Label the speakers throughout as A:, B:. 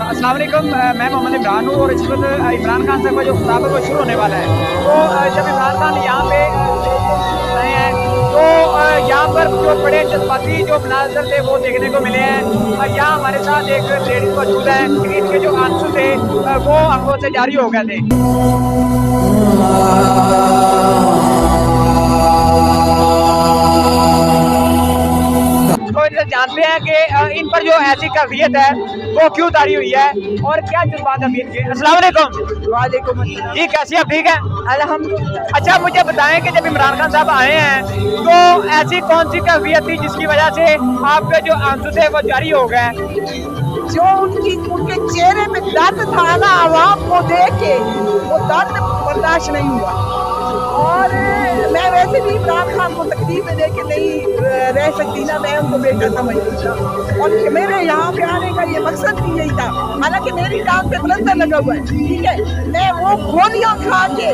A: अस्सलाम वालेकुम, मैं मोहम्मद इमरान हूँ और इस वक्त इमरान खान साहब का जो खिताब है वो शुरू होने वाला है। तो जब इमरान खान यहाँ पे आए हैं तो यहाँ पर जो बड़े जज्बाती जो मनाज़र थे वो देखने को मिले हैं। यहाँ हमारे साथ एक लेडीज मौजूद है, ईद के जो आंसू थे वो आंखों से जारी हो गए थे। तो इनसे जानते हैं कि इन पर जो ऐसी कैफियत है वो क्यों तारी हुई है और क्या जज्बात है ईद के। अस्सलाम वालेकुम।
B: वालेकुम अस्सलाम।
A: जी, कैसी आप? ठीक है
B: अल्हम्दुलिल्लाह।
A: अच्छा, मुझे बताएं कि जब इमरान खान साहब आए हैं तो ऐसी कौन सी कैफियत थी जिसकी वजह से आपके जो आंसू थे वो जारी हो गए?
B: जो उनके चेहरे में दर्द था ना, आवाम को देख के वो दर्द बर्दाश्त नहीं हुआ। और मैं वैसे भी इमरान खान को तकलीफ में देख के नहीं रह सकती ना, मैं उनको बेटा समझती था और मेरे यहाँ पे आने का ये मकसद भी यही था। हालांकि मेरी टांग पे प्लस्तर लगा हुआ है, ठीक है, मैं वो गोलियां खा के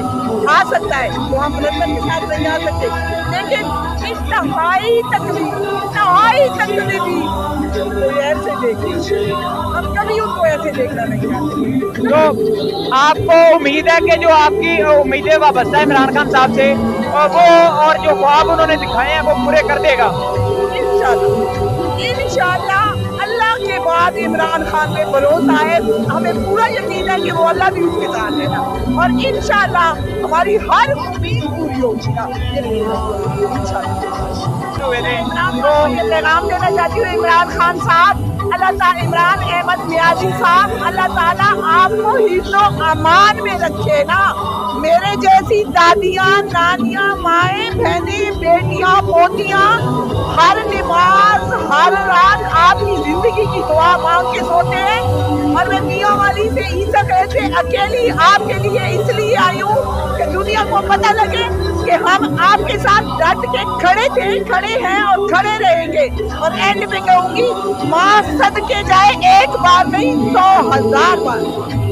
B: आ सकता है तो हम प्लस्तर के साथ नहीं आ सकते, लेकिन इंतहाई तकलीफ कोई ऐसे देखे, हम कभी उनको ऐसे देखना नहीं चाहते।
A: तो आपको उम्मीद है कि जो आपकी उम्मीदें वाबस्ता है इमरान खान साहब से और वो और जो ख्वाब उन्होंने दिखाए हैं वो पूरे कर देगा?
B: इंशाल्लाह अल्लाह के बाद इमरान खान पे भरोसा है, हमें पूरा यकीन है कि वो अल्लाह भी उसके साथ है ना, और इंशाल्लाह हमारी हर उम्मीद पूरी होगी ना। ये पैगाम देना चाहती हूँ इमरान खान साहब, अल्लाह ताला इमरान अहमद नियाज़ी साहब, अल्लाह ताला आपको हिफ्ज़ो अमान में रखे ना। मेरे जैसी दादियाँ, नानियाँ, माएँ, बहनें, बेटियाँ, पोतियाँ हर नमाज हर रात आपकी जिंदगी की दुआ मांग के सोते हैं, और मैं मियाँ वाली से ईसा कहते अकेली आपके लिए इसलिए आई हूँ कि दुनिया को पता लगे कि हम आपके साथ डट के खड़े थे, खड़े हैं और खड़े रहेंगे। और एंड पे कहूँगी, माँ सदके जाए एक बार नहीं 100,000 बार।